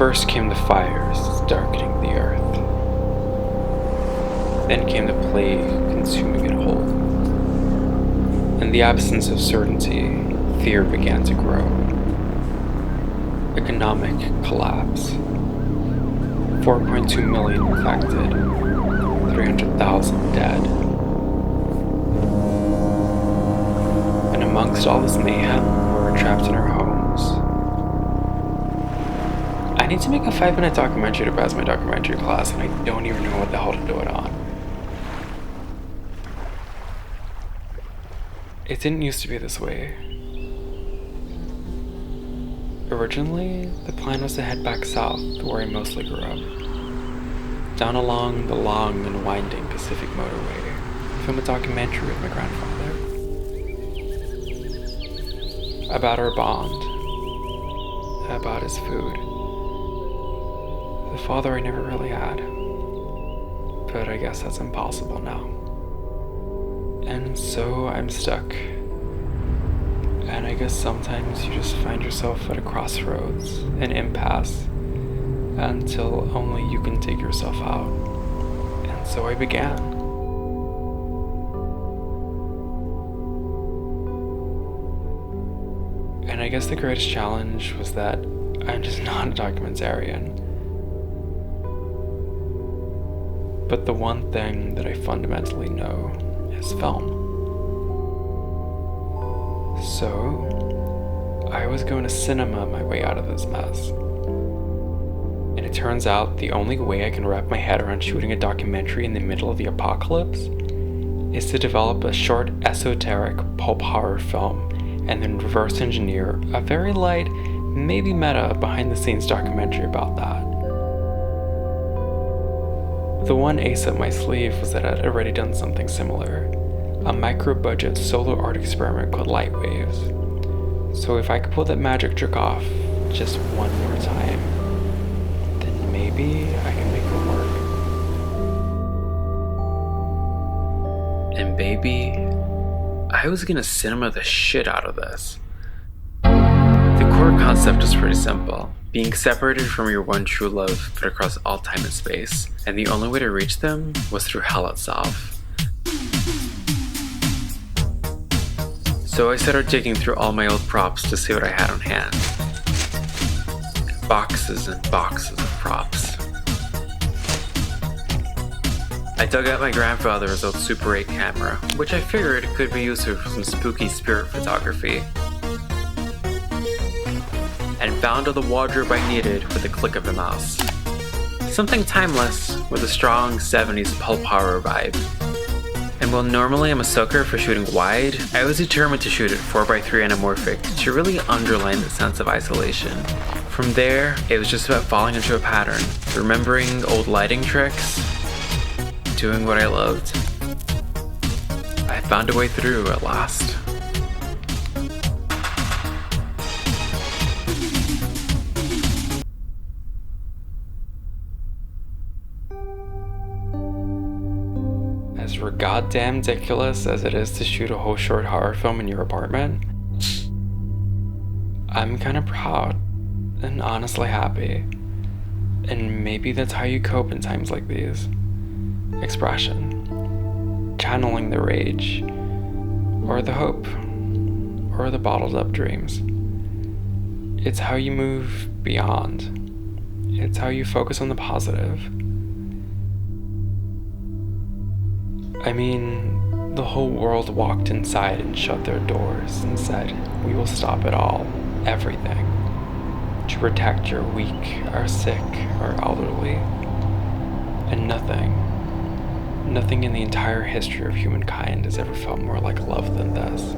First came the fires darkening the earth. Then came the plague consuming it whole. In the absence of certainty, fear began to grow. Economic collapse. 4.2 million infected. 300,000 dead. And amongst all this mayhem, we were trapped in our homes. I need to make a 5-minute documentary to pass my documentary class, and I don't even know what the hell to do it on. It didn't used to be this way. Originally, the plan was to head back south to where I mostly grew up. Down along the long and winding Pacific Motorway, film a documentary with my grandfather. About our bond. About his food. The father I never really had. But I guess that's impossible now. And so I'm stuck. And I guess sometimes you just find yourself at a crossroads, an impasse, until only you can dig yourself out. And so I began. And I guess the greatest challenge was that I'm just not a documentarian. But the one thing that I fundamentally know is film. So, I was going to cinema my way out of this mess. And it turns out the only way I can wrap my head around shooting a documentary in the middle of the apocalypse is to develop a short, esoteric, pulp horror film and then reverse engineer a very light, maybe meta, behind-the-scenes documentary about that. The one ace up my sleeve was that I'd already done something similar. A micro-budget solo art experiment called Light Waves. So if I could pull that magic trick off just one more time, then maybe I can make it work. And baby, I was gonna cinema the shit out of this. The core concept is pretty simple. Being separated from your one true love, but across all time and space, and the only way to reach them was through hell itself. So I started digging through all my old props to see what I had on hand. Boxes and boxes of props. I dug out my grandfather's old Super 8 camera, which I figured could be used for some spooky spirit photography, and found all the wardrobe I needed with a click of a mouse. Something timeless with a strong 70s pulp horror vibe. And while normally I'm a sucker for shooting wide, I was determined to shoot it 4x3 anamorphic to really underline the sense of isolation. From there, it was just about falling into a pattern, remembering old lighting tricks, doing what I loved. I found a way through at last. As goddamn ridiculous as it is to shoot a whole short horror film in your apartment, I'm kinda proud and honestly happy. And maybe that's how you cope in times like these. Expression. Channeling the rage. Or the hope. Or the bottled up dreams. It's how you move beyond. It's how you focus on the positive. I mean, the whole world walked inside and shut their doors and said, "We will stop it all, everything, to protect your weak, our sick, our elderly." And nothing in the entire history of humankind has ever felt more like love than this.